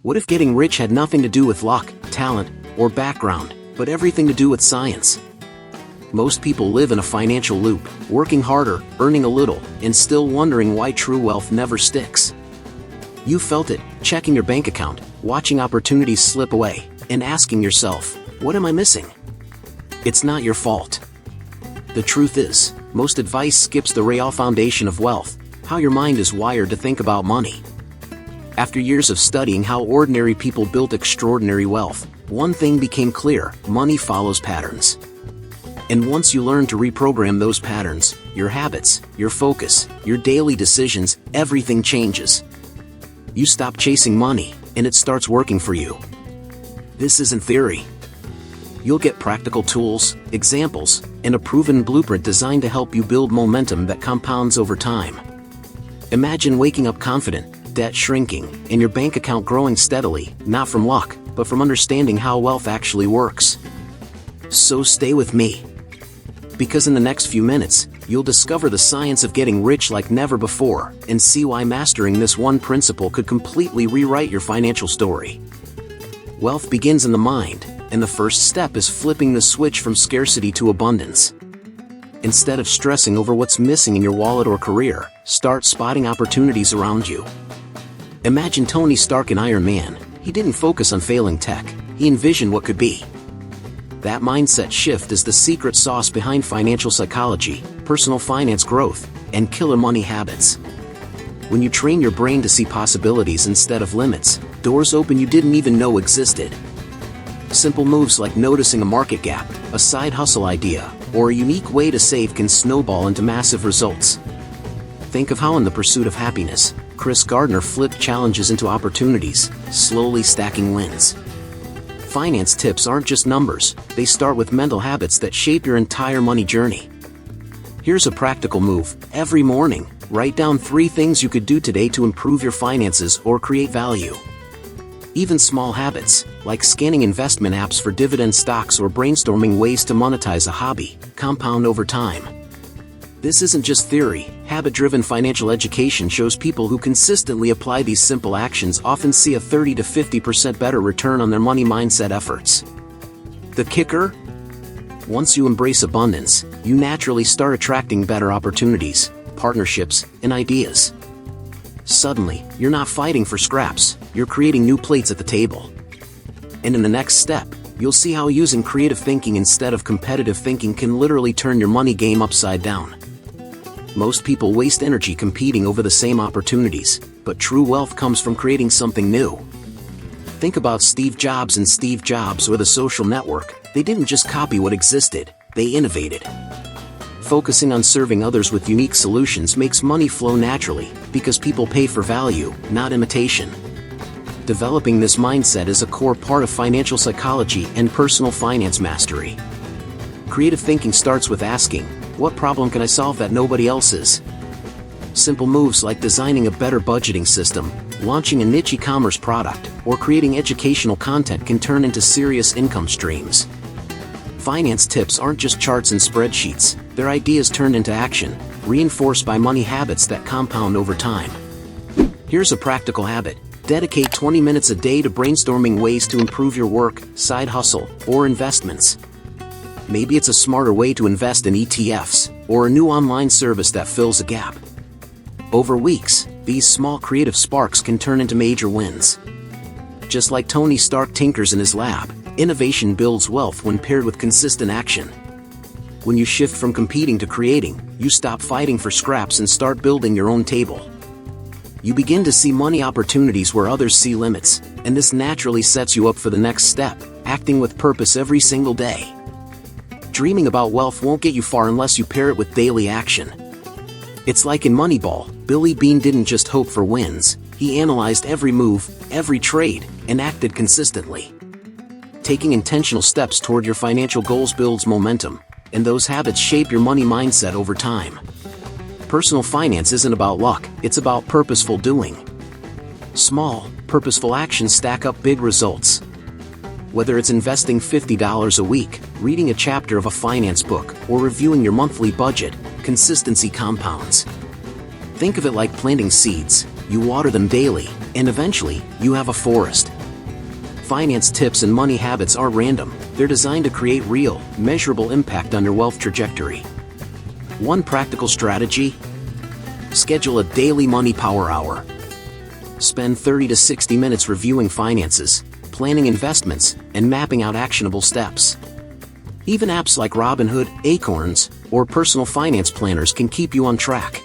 What if getting rich had nothing to do with luck, talent, or background, but everything to do with science? Most people live in a financial loop, working harder, earning a little, and still wondering why true wealth never sticks. You felt it, checking your bank account, watching opportunities slip away, and asking yourself, what am I missing? It's not your fault. The truth is, most advice skips the real foundation of wealth, how your mind is wired to think about money. After years of studying how ordinary people built extraordinary wealth, one thing became clear: money follows patterns. And once you learn to reprogram those patterns, your habits, your focus, your daily decisions, everything changes. You stop chasing money, and it starts working for you. This isn't theory. You'll get practical tools, examples, and a proven blueprint designed to help you build momentum that compounds over time. Imagine waking up confident, debt shrinking, and your bank account growing steadily, not from luck, but from understanding how wealth actually works. So stay with me. Because in the next few minutes, you'll discover the science of getting rich like never before, and see why mastering this one principle could completely rewrite your financial story. Wealth begins in the mind, and the first step is flipping the switch from scarcity to abundance. Instead of stressing over what's missing in your wallet or career, start spotting opportunities around you. Imagine Tony Stark in Iron Man. He didn't focus on failing tech, he envisioned what could be. That mindset shift is the secret sauce behind financial psychology, personal finance growth, and killer money habits. When you train your brain to see possibilities instead of limits, doors open you didn't even know existed. Simple moves like noticing a market gap, a side hustle idea, or a unique way to save can snowball into massive results. Think of how in The Pursuit of Happiness, Chris Gardner flipped challenges into opportunities, slowly stacking wins. Finance tips aren't just numbers, they start with mental habits that shape your entire money journey. Here's a practical move: every morning, write down 3 things you could do today to improve your finances or create value. Even small habits, like scanning investment apps for dividend stocks or brainstorming ways to monetize a hobby, compound over time. This isn't just theory. Habit-driven financial education shows people who consistently apply these simple actions often see a 30 to 50% better return on their money mindset efforts. The kicker? Once you embrace abundance, you naturally start attracting better opportunities, partnerships, and ideas. Suddenly, you're not fighting for scraps, you're creating new plates at the table. And in the next step, you'll see how using creative thinking instead of competitive thinking can literally turn your money game upside down. Most people waste energy competing over the same opportunities, but true wealth comes from creating something new. Think about Steve Jobs and Steve Jobs or the social network. They didn't just copy what existed, they innovated. Focusing on serving others with unique solutions makes money flow naturally, because people pay for value, not imitation. Developing this mindset is a core part of financial psychology and personal finance mastery. Creative thinking starts with asking, what problem can I solve that nobody else is? Simple moves like designing a better budgeting system, launching a niche e-commerce product, or creating educational content can turn into serious income streams. Finance tips aren't just charts and spreadsheets, they're ideas turned into action, reinforced by money habits that compound over time. Here's a practical habit: dedicate 20 minutes a day to brainstorming ways to improve your work, side hustle, or investments. Maybe it's a smarter way to invest in ETFs, or a new online service that fills a gap. Over weeks, these small creative sparks can turn into major wins. Just like Tony Stark tinkers in his lab, innovation builds wealth when paired with consistent action. When you shift from competing to creating, you stop fighting for scraps and start building your own table. You begin to see money opportunities where others see limits, and this naturally sets you up for the next step, acting with purpose every single day. Dreaming about wealth won't get you far unless you pair it with daily action. It's like in Moneyball, Billy Beane didn't just hope for wins, he analyzed every move, every trade, and acted consistently. Taking intentional steps toward your financial goals builds momentum, and those habits shape your money mindset over time. Personal finance isn't about luck, it's about purposeful doing. Small, purposeful actions stack up big results. Whether it's investing $50 a week, reading a chapter of a finance book, or reviewing your monthly budget, consistency compounds. Think of it like planting seeds. You water them daily, And eventually, you have a forest. Finance tips and money habits aren't random, they're designed to create real, measurable impact on your wealth trajectory. One practical strategy: schedule a daily money power hour. Spend 30 to 60 minutes reviewing finances, planning investments, and mapping out actionable steps. Even apps like Robinhood, Acorns, or personal finance planners can keep you on track.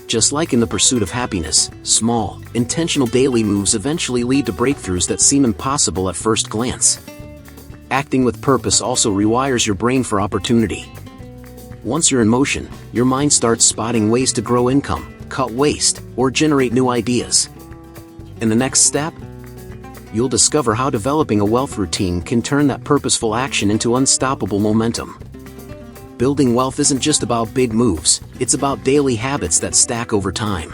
Just like in the pursuit of happiness, small, intentional daily moves eventually lead to breakthroughs that seem impossible at first glance. Acting with purpose also rewires your brain for opportunity. Once you're in motion, your mind starts spotting ways to grow income, cut waste, or generate new ideas. In the next step, you'll discover how developing a wealth routine can turn that purposeful action into unstoppable momentum. Building wealth isn't just about big moves, it's about daily habits that stack over time.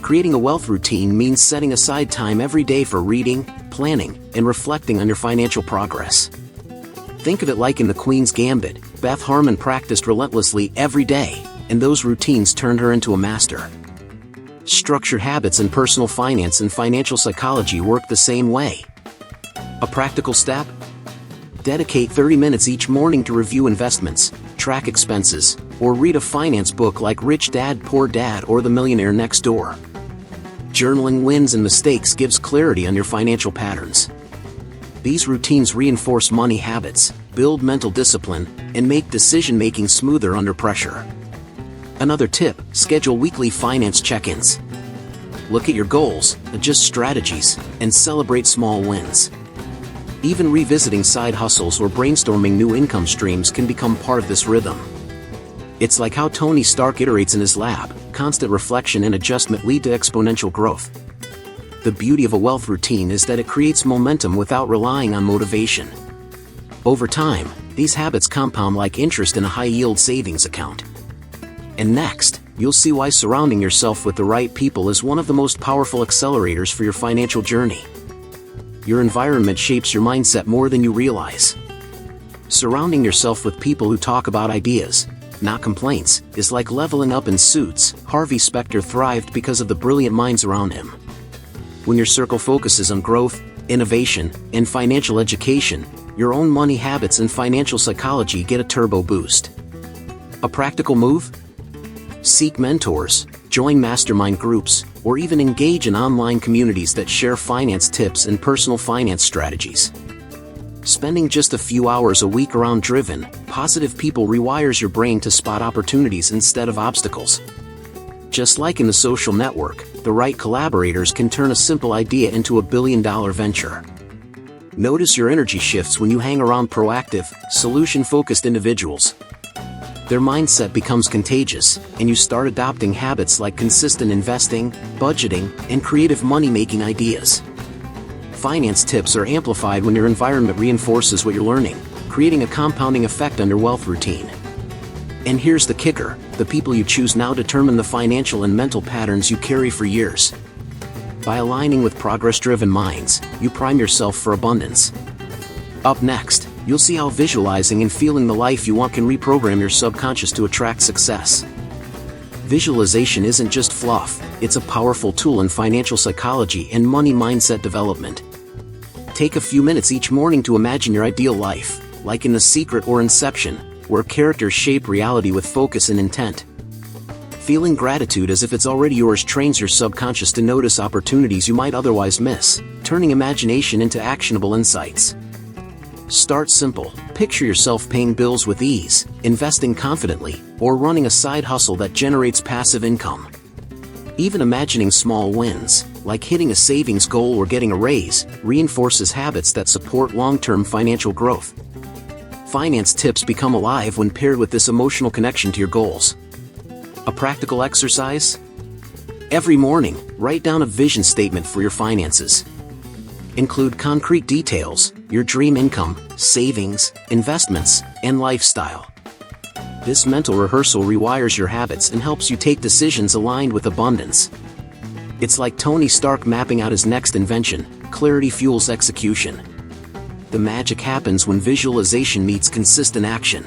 Creating a wealth routine means setting aside time every day for reading, planning, and reflecting on your financial progress. Think of it like in The Queen's Gambit, Beth Harmon practiced relentlessly every day, and those routines turned her into a master. Structured habits in personal finance and financial psychology work the same way. A practical step? Dedicate 30 minutes each morning to review investments, track expenses, or read a finance book like Rich Dad Poor Dad or The Millionaire Next Door. Journaling wins and mistakes gives clarity on your financial patterns. These routines reinforce money habits, build mental discipline, and make decision-making smoother under pressure. Another tip: schedule weekly finance check-ins. Look at your goals, adjust strategies, and celebrate small wins. Even revisiting side hustles or brainstorming new income streams can become part of this rhythm. It's like how Tony Stark iterates in his lab: constant reflection and adjustment lead to exponential growth. The beauty of a wealth routine is that it creates momentum without relying on motivation. Over time, these habits compound like interest in a high-yield savings account. And next, you'll see why surrounding yourself with the right people is one of the most powerful accelerators for your financial journey. Your environment shapes your mindset more than you realize. Surrounding yourself with people who talk about ideas, not complaints, is like leveling up in Suits. Harvey Specter thrived because of the brilliant minds around him. When your circle focuses on growth, innovation, and financial education, your own money habits and financial psychology get a turbo boost. A practical move? Seek mentors, join mastermind groups, or even engage in online communities that share finance tips and personal finance strategies. Spending just a few hours a week around driven, positive people rewires your brain to spot opportunities instead of obstacles. Just like in The Social Network, the right collaborators can turn a simple idea into a billion-dollar venture. Notice your energy shifts when you hang around proactive, solution-focused individuals. Their mindset becomes contagious, and you start adopting habits like consistent investing, budgeting, and creative money-making ideas. Finance tips are amplified when your environment reinforces what you're learning, creating a compounding effect on your wealth routine. And here's the kicker: the people you choose now determine the financial and mental patterns you carry for years. By aligning with progress-driven minds, you prime yourself for abundance. Up next, you'll see how visualizing and feeling the life you want can reprogram your subconscious to attract success. Visualization isn't just fluff, it's a powerful tool in financial psychology and money mindset development. Take a few minutes each morning to imagine your ideal life, like in The Secret or Inception, where characters shape reality with focus and intent. Feeling gratitude as if it's already yours trains your subconscious to notice opportunities you might otherwise miss, turning imagination into actionable insights. Start simple. Picture yourself paying bills with ease, investing confidently, or running a side hustle that generates passive income. Even imagining small wins, like hitting a savings goal or getting a raise, reinforces habits that support long-term financial growth. Finance tips become alive when paired with this emotional connection to your goals. A practical exercise? Every morning, write down a vision statement for your finances. Include concrete details: your dream income, savings, investments, and lifestyle. This mental rehearsal rewires your habits and helps you take decisions aligned with abundance. It's like Tony Stark mapping out his next invention: clarity fuels execution. The magic happens when visualization meets consistent action.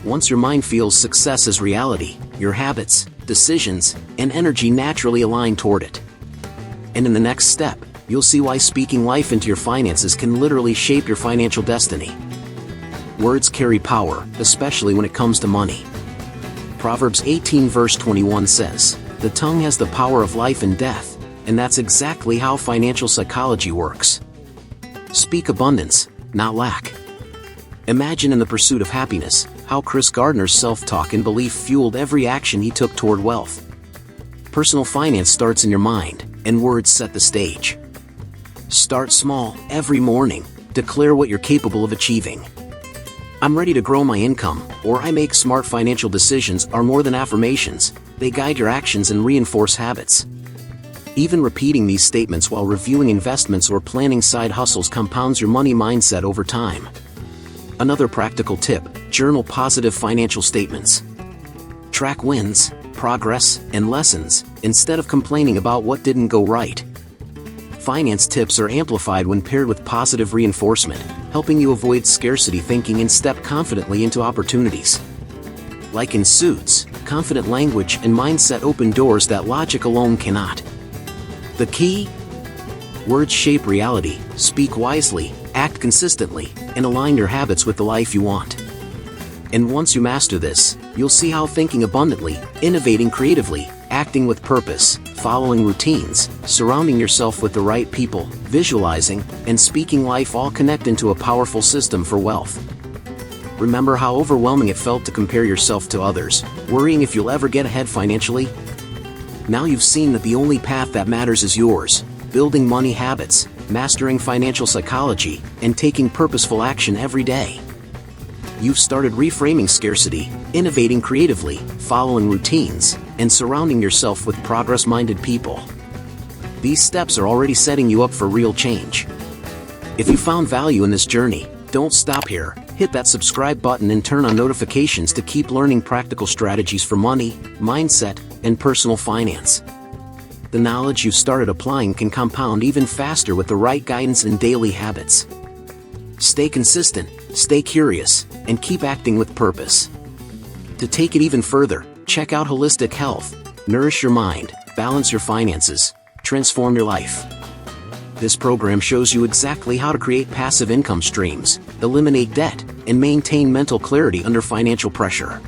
Once your mind feels success as reality, your habits, decisions, and energy naturally align toward it. And in the next step, you'll see why speaking life into your finances can literally shape your financial destiny. Words carry power, especially when it comes to money. Proverbs 18 verse 21 says, "The tongue has the power of life and death," and that's exactly how financial psychology works. Speak abundance, not lack. Imagine in The Pursuit of Happiness, how Chris Gardner's self-talk and belief fueled every action he took toward wealth. Personal finance starts in your mind, and words set the stage. Start small, every morning. Declare what you're capable of achieving. "I'm ready to grow my income," or "I make smart financial decisions" are more than affirmations. They guide your actions and reinforce habits. Even repeating these statements while reviewing investments or planning side hustles compounds your money mindset over time. Another practical tip: journal positive financial statements. Track wins, progress, and lessons, instead of complaining about what didn't go right. Finance tips are amplified when paired with positive reinforcement, helping you avoid scarcity thinking and step confidently into opportunities. Like in Suits, confident language and mindset open doors that logic alone cannot. The key? Words shape reality. Speak wisely, act consistently, and align your habits with the life you want. And once you master this, you'll see how thinking abundantly, innovating creatively, acting with purpose, following routines, surrounding yourself with the right people, visualizing, and speaking life all connect into a powerful system for wealth. Remember how overwhelming it felt to compare yourself to others, worrying if you'll ever get ahead financially? Now you've seen that the only path that matters is yours: building money habits, mastering financial psychology, and taking purposeful action every day. You've started reframing scarcity, innovating creatively, following routines, and surrounding yourself with progress-minded people. These steps are already setting you up for real change. If you found value in this journey, don't stop here. Hit that subscribe button and turn on notifications to keep learning practical strategies for money, mindset, and personal finance. The knowledge you've started applying can compound even faster with the right guidance and daily habits. Stay consistent, stay curious, and keep acting with purpose. To take it even further, check out Holistic Health. Nourish your mind, balance your finances, transform your life. This program shows you exactly how to create passive income streams, eliminate debt, and maintain mental clarity under financial pressure.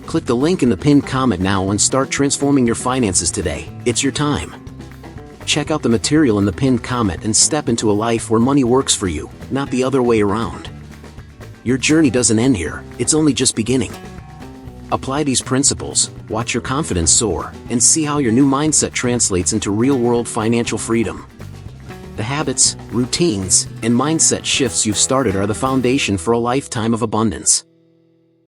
Click the link in the pinned comment now and start transforming your finances today. It's your time. Check out the material in the pinned comment and step into a life where money works for you, not the other way around. Your journey doesn't end here, it's only just beginning. Apply these principles, watch your confidence soar, and see how your new mindset translates into real-world financial freedom. The habits, routines, and mindset shifts you've started are the foundation for a lifetime of abundance.